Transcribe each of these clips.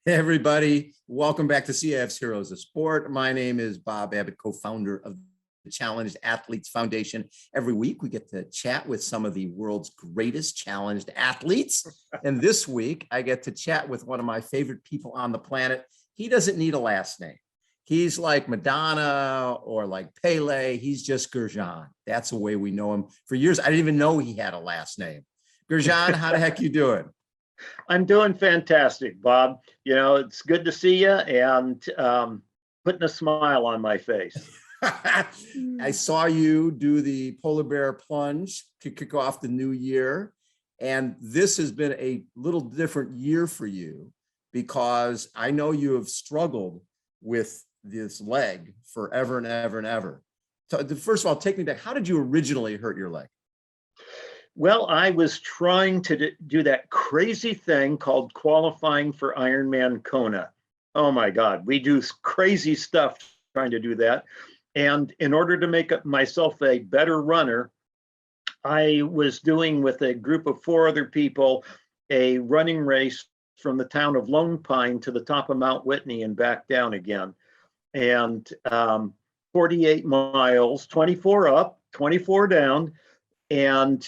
Hey everybody, welcome back to CAF's Heroes of Sport. My name is Bob Abbott, co-founder of the Challenged Athletes Foundation. Every week we get to chat with some of the world's greatest challenged athletes. And this week I get to chat with one of my favorite people on the planet. He doesn't need a last name. He's like Madonna or like Pele. He's just Gurujan. That's the way we know him. For years, I didn't even know he had a last name. Gurujan, how the heck you doing? I'm doing fantastic, Bob. You know, it's good to see you and putting a smile on my face. I saw you do the polar bear plunge to kick off the new year. And this has been a little different year for you because I know you have struggled with this leg forever and ever and ever. So first of all, take me back. How did you originally hurt your leg? Well, I was trying to do that crazy thing called qualifying for Ironman Kona. Oh my God, we do crazy stuff trying to do that. And in order to make myself a better runner, I was doing with a group of 4 other people a running race from the town of Lone Pine to the top of Mount Whitney and back down again. And 48 miles, 24 up, 24 down. And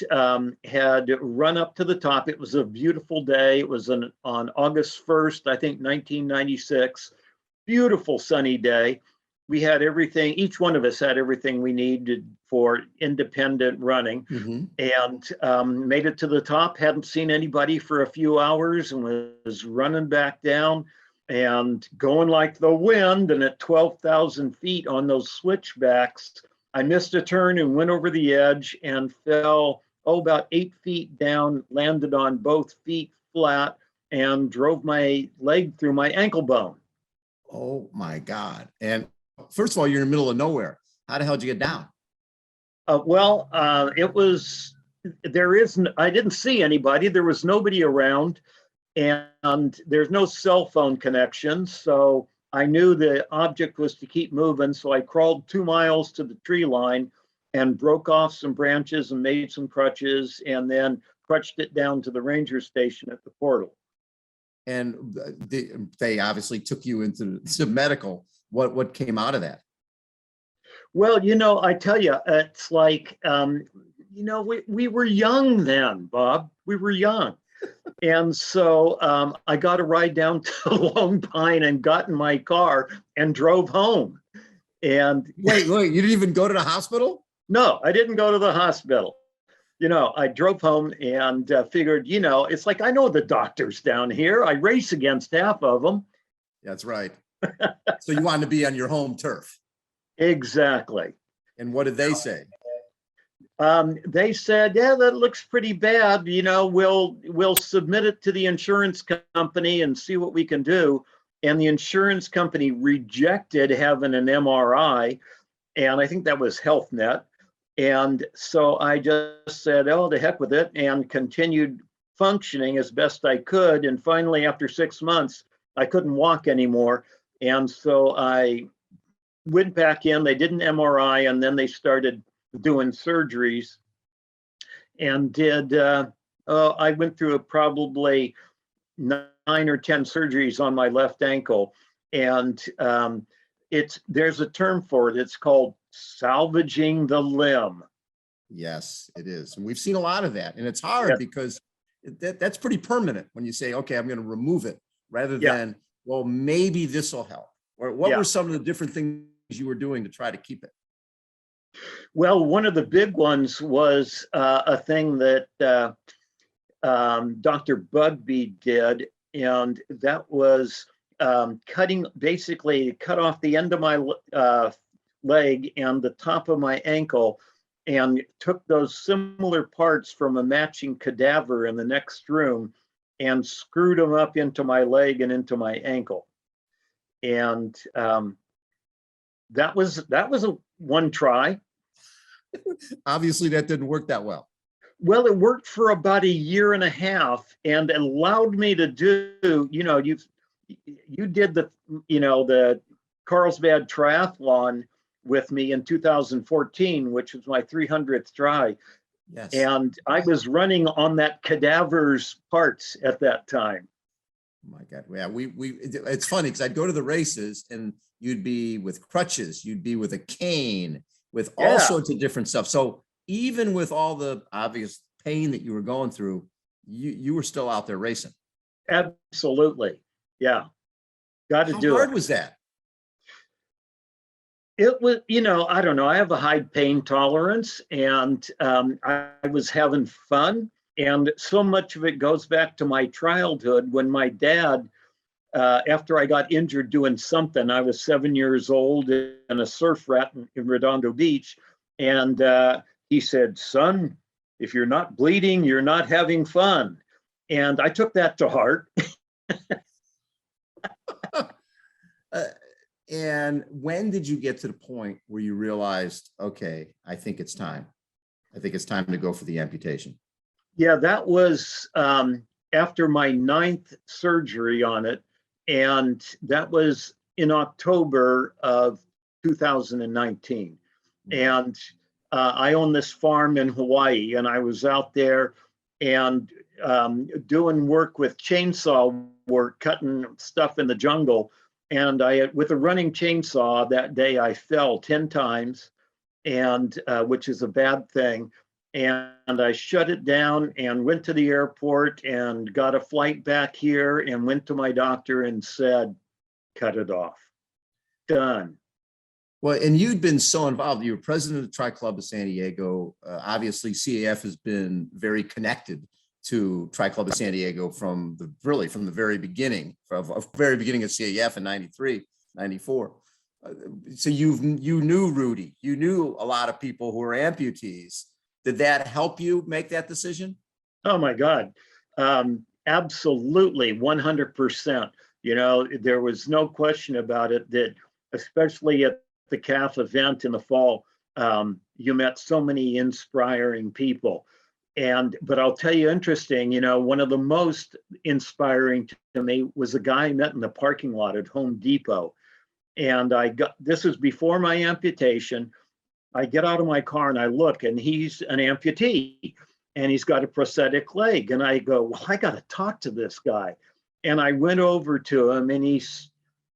had run up to the top. It was a beautiful day. It was on August 1st, I think, 1996. Beautiful sunny day. We had everything, each one of us had everything we needed for independent running. And made it to the top. Hadn't seen anybody for a few hours and was running back down and going like the wind. And at 12,000 feet on those switchbacks, I missed a turn and went over the edge and fell, about 8 feet down, landed on both feet flat and drove my leg through my ankle bone. Oh my God. And first of all, you're in the middle of nowhere. How the hell did you get down? It was, I didn't see anybody. There was nobody around and there's no cell phone connection. So I knew the object was to keep moving, so I crawled 2 miles to the tree line and broke off some branches and made some crutches and then crutched it down to the ranger station at the portal. And they obviously took you into the medical. What came out of that? Well, you know, I tell you, it's like, we were young then, Bob. We were young. And so I got a ride down to Lone Pine and got in my car and drove home. And wait, you didn't even go to the hospital? No, I didn't go to the hospital. You know, I drove home and figured, it's like, I know the doctors down here. I race against half of them. That's right. So you wanted to be on your home turf. Exactly. And what did they say? They said, yeah, that looks pretty bad. We'll submit it to the insurance company and see what we can do. And the insurance company rejected having an MRI. And I think that was Health Net. And so I just said, oh, the heck with it, and continued functioning as best I could. And finally, after 6 months, I couldn't walk anymore. And so I went back in, they did an MRI, and then they started doing surgeries and I went through probably 9 or 10 surgeries on my left ankle. And there's a term for it. It's called salvaging the limb. Yes, it is. And we've seen a lot of that. And it's hard because that's pretty permanent when you say, okay, I'm going to remove it rather than, well, maybe this will help. Or what were some of the different things you were doing to try to keep it? Well, one of the big ones was a thing that Dr. Bugbee did, and that was cut off the end of my leg and the top of my ankle, and took those similar parts from a matching cadaver in the next room and screwed them up into my leg and into my ankle. And that was one try. Obviously, that didn't work that well. Well, it worked for about 1.5 years and allowed me to do, you did the Carlsbad Triathlon with me in 2014, which was my 300th try. Yes. And I was running on that cadaver's parts at that time. Oh my God. Yeah, it's funny because I'd go to the races and you'd be with crutches, you'd be with a cane, with all Yeah, sorts of different stuff. So even with all the obvious pain that you were going through, you were still out there racing. absolutely. Yeah, got to How do it. hard was that? It was, I don't know. I have a high pain tolerance, and I was having fun. And so much of it goes back to my childhood when my dad, after I got injured doing something, I was 7 years old in a surf rat in Redondo Beach. And he said, "Son, if you're not bleeding, you're not having fun." And I took that to heart. Uh, and when did you get to the point where you realized, okay, I think it's time. I think it's time to go for the amputation. Yeah, that was after my 9th surgery on it. And that was in October of 2019. And I own this farm in Hawaii, and I was out there and doing work with chainsaw work, cutting stuff in the jungle. And with a running chainsaw that day, I fell 10 times, and which is a bad thing. And I shut it down and went to the airport and got a flight back here and went to my doctor and said, "Cut it off. Done." Well, and you'd been so involved. You were president of the Tri Club of San Diego. Obviously, CAF has been very connected to Tri Club of San Diego from the very beginning, from the very beginning of CAF in 93, 94. So you knew Rudy, you knew a lot of people who were amputees. Did that help you make that decision? Oh my God. Absolutely, 100%. There was no question about it that, especially at the CAF event in the fall, you met so many inspiring people. But I'll tell you, interesting, one of the most inspiring to me was a guy I met in the parking lot at Home Depot. And this was before my amputation. I get out of my car and I look, and he's an amputee and he's got a prosthetic leg. And I go, "Well, I got to talk to this guy." And I went over to him, and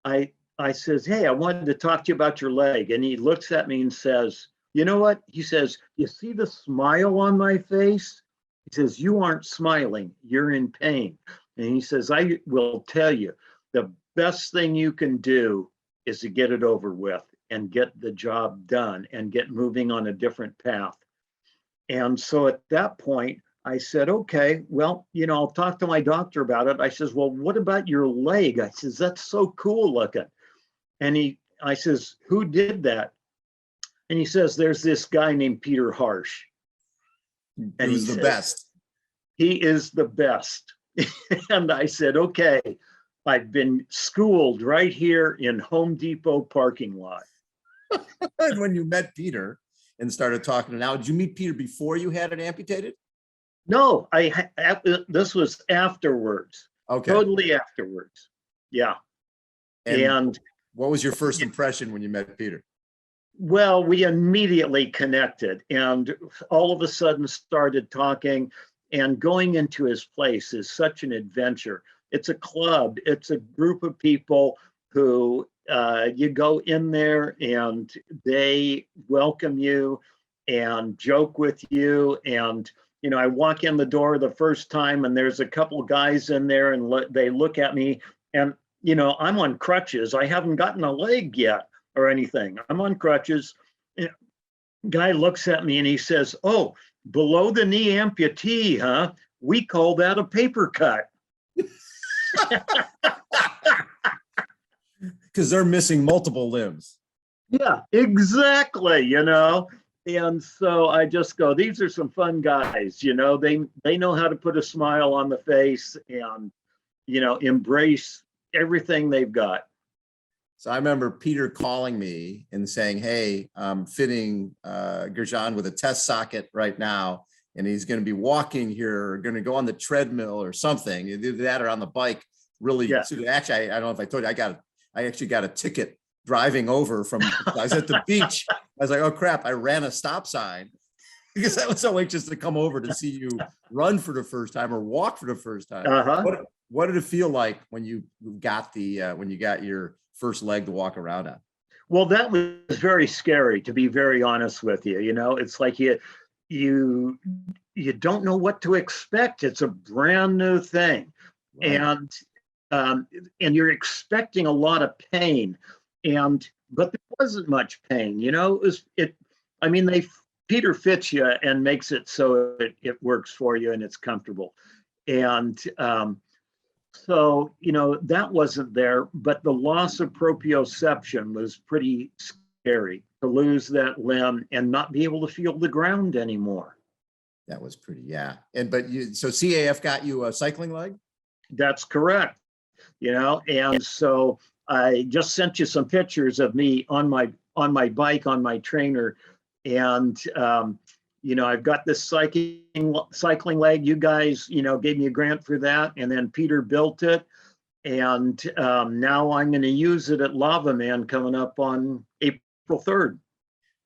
I says, "Hey, I wanted to talk to you about your leg." And he looks at me and says, "You know what?" He says, "You see the smile on my face?" He says, "You aren't smiling, you're in pain." And he says, "I will tell you, the best thing you can do is to get it over with and get the job done and get moving on a different path." And so at that point, I said, "Okay, well, I'll talk to my doctor about it." I says, "Well, what about your leg?" I says, "That's so cool looking." And I says, "Who did that?" And he says, "There's this guy named Peter Harsh." And He was the best. "He is the best." And I said, "Okay, I've been schooled right here in Home Depot parking lot." And when you met Peter and started talking to now, did you meet Peter before you had it amputated? No, this was afterwards. Okay. Totally afterwards. Yeah. And what was your first impression when you met Peter? well, we immediately connected and all of a sudden started talking, and going into his place is such an adventure. It's a club, it's a group of people who you go in there and they welcome you and joke with you. And, I walk in the door the first time and there's a couple guys in there and they look at me, and, I'm on crutches. I haven't gotten a leg yet or anything. I'm on crutches. Guy looks at me and he says, "Oh, below the knee amputee, huh? We call that a paper cut." Because they're missing multiple limbs. Yeah, exactly. And so I just go, these are some fun guys. They know how to put a smile on the face and, embrace everything they've got. So I remember Peter calling me and saying, "Hey, I'm fitting Gurujan with a test socket right now, and he's going to be walking here, or going to go on the treadmill or something, either that or on the bike." Really, Yeah. so actually, I don't know if I told you, I actually got a ticket driving over from. I was at the beach. I was like, "Oh crap!" I ran a stop sign because I was so anxious to come over to see you run for the first time or walk for the first time. Uh-huh. What did it feel like when you got your first leg to walk around on? Well, that was very scary, to be very honest with you. You know, it's like you you don't know what to expect. It's a brand new thing, Right. um, and you're expecting a lot of pain, but there wasn't much pain. You know, it. I mean, Peter fits you and makes it so it works for you and it's comfortable, and so, you know, that wasn't there, but the loss of proprioception was pretty scary, to lose that limb and not be able to feel the ground anymore. That was pretty, yeah. So CAF got you a cycling leg? That's correct. You know, and so I just sent you some pictures of me on my bike, on my trainer, and you know, I've got this cycling leg. You guys, you know, gave me a grant for that, and then Peter built it, and now I'm going to use it at Lavaman coming up on April 3rd.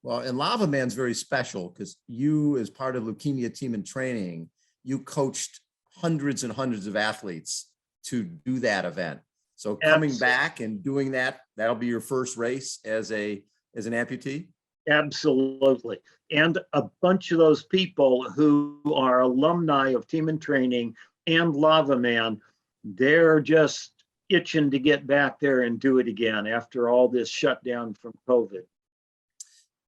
Well, and Lavaman's very special because you, as part of Leukemia Team in Training, you coached hundreds and hundreds of athletes to do that event. So coming back and doing that, that'll be your first race as an amputee? Absolutely. And a bunch of those people who are alumni of Team in Training and Lavaman, they're just itching to get back there and do it again after all this shutdown from COVID.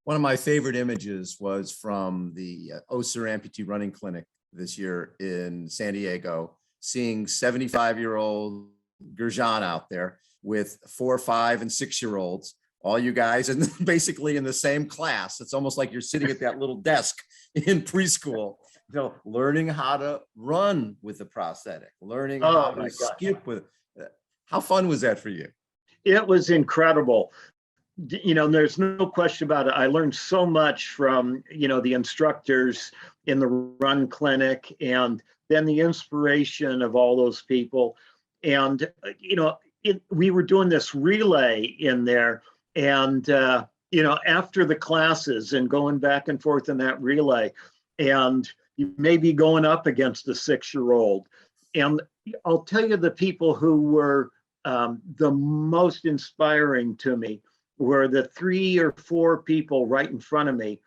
One of my favorite images was from the OSER Amputee Running Clinic this year in San Diego, seeing 75-year-old Gurujan out there with 4, 5, and 6-year-olds, all you guys, and basically in the same class. It's almost like you're sitting at that little desk in preschool, you know, learning how to run with the prosthetic, learning how to skip with. How fun was that for you? It was incredible. You know, there's no question about it. I learned so much from, you know, the instructors in the run clinic, and then the inspiration of all those people. And, you know, we were doing this relay in there, and, you know, after the classes and going back and forth in that relay, and you may be going up against a 6-year-old. And I'll tell you, the people who were the most inspiring to me were the 3 or 4 people right in front of me,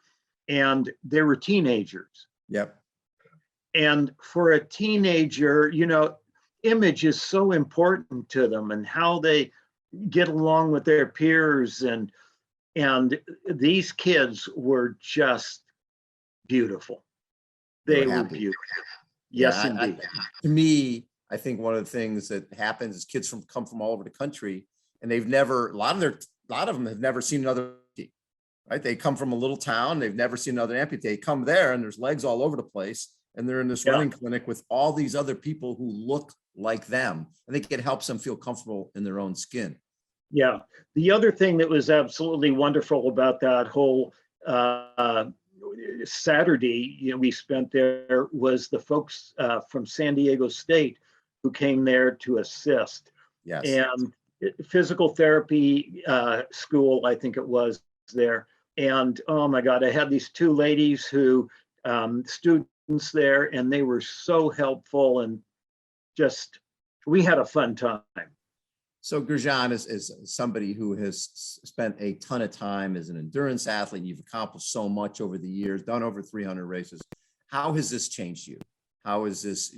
and they were teenagers. Yep. And for a teenager, you know, image is so important to them, and how they get along with their peers, and these kids were just beautiful. They were beautiful. Yes, yeah, indeed. To me, I think one of the things that happens is kids come from all over the country, and they've never, a lot of them have never seen another amputee, right? They come from a little town, they've never seen another amputee. They come there and there's legs all over the place, and they're in this running clinic with all these other people who look like them. I think it helps them feel comfortable in their own skin. Yeah. The other thing that was absolutely wonderful about that whole Saturday, you know, we spent there, was the folks from San Diego State who came there to assist. Yes. And physical therapy school, I think it was there. And oh my God, I had these 2 ladies who, students there, and they were so helpful, and just, we had a fun time. So Gurujan is somebody who has spent a ton of time as an endurance athlete. You've accomplished so much over the years, done over 300 races. How has this changed you? How is this,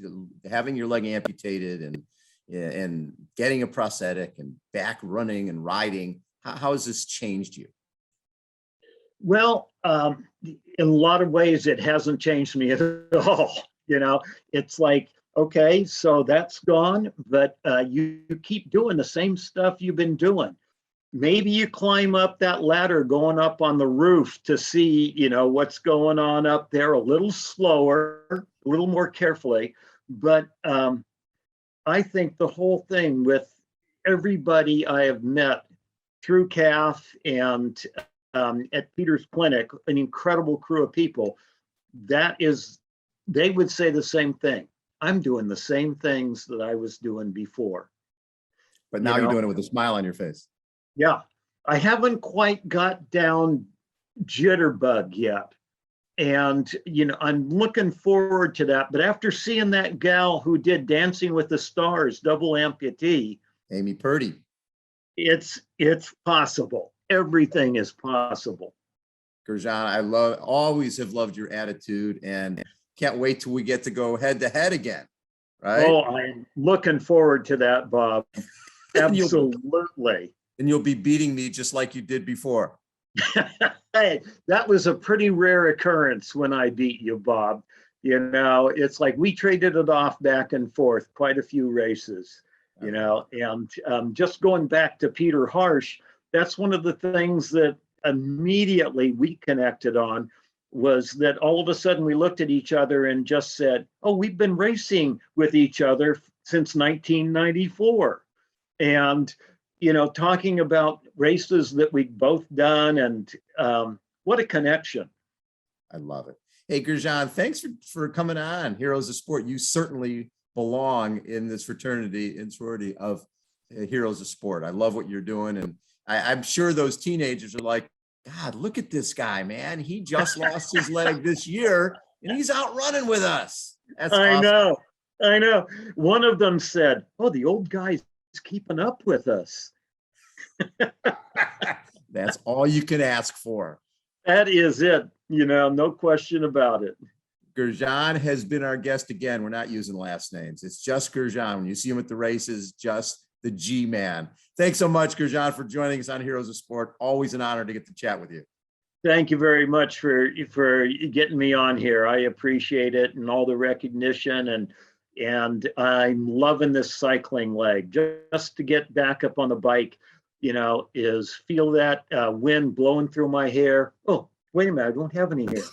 having your leg amputated and getting a prosthetic and back running and riding? How has this changed you? Well, in a lot of ways, it hasn't changed me at all. You know, it's like, okay, so that's gone, but you keep doing the same stuff you've been doing. Maybe you climb up that ladder going up on the roof to see, you know, what's going on up there a little slower, a little more carefully. But I think the whole thing with everybody I have met through CAF and at Peter's clinic, an incredible crew of people, they would say the same thing. I'm doing the same things that I was doing before. But now you're doing it with a smile on your face. Yeah. I haven't quite got down jitterbug yet. And, I'm looking forward to that. But after seeing that gal who did Dancing with the Stars, double amputee, Amy Purdy. It's possible. Everything is possible. Gurujan, always have loved your attitude, and can't wait till we get to go head to head again. Right? Oh, I'm looking forward to that, Bob. Absolutely. And you'll be beating me just like you did before. Hey, that was a pretty rare occurrence when I beat you, Bob. It's like we traded it off back and forth quite a few races, and just going back to Peter Harsh, that's one of the things that immediately we connected on, was that all of a sudden we looked at each other and just said, oh, we've been racing with each other since 1994. And talking about races that we've both done, and what a connection. I love it. Hey, Gurujan, thanks for coming on Heroes of Sport. You certainly belong in this fraternity and sorority of Heroes of Sport. I love what you're doing. And I'm sure those teenagers are like, God, look at this guy, man. He just lost his leg this year and he's out running with us. That's awesome. I know. One of them said, oh, the old guy's keeping up with us. That's all you can ask for. That is it. No question about it. Gurujan has been our guest again. We're not using last names. It's just Gurujan. When you see him at the races, just the G-man. Thanks so much, Gurujan, for joining us on Heroes of Sport. Always an honor to get to chat with you. Thank you very much for getting me on here. I appreciate it, and all the recognition, and I'm loving this cycling leg. Just to get back up on the bike, is feel that wind blowing through my hair. Oh, wait a minute, I don't have any hair.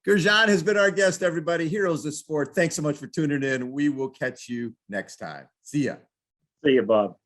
Gurujan has been our guest, everybody. Heroes of Sport. Thanks so much for tuning in. We will catch you next time. See ya. See you, Bob.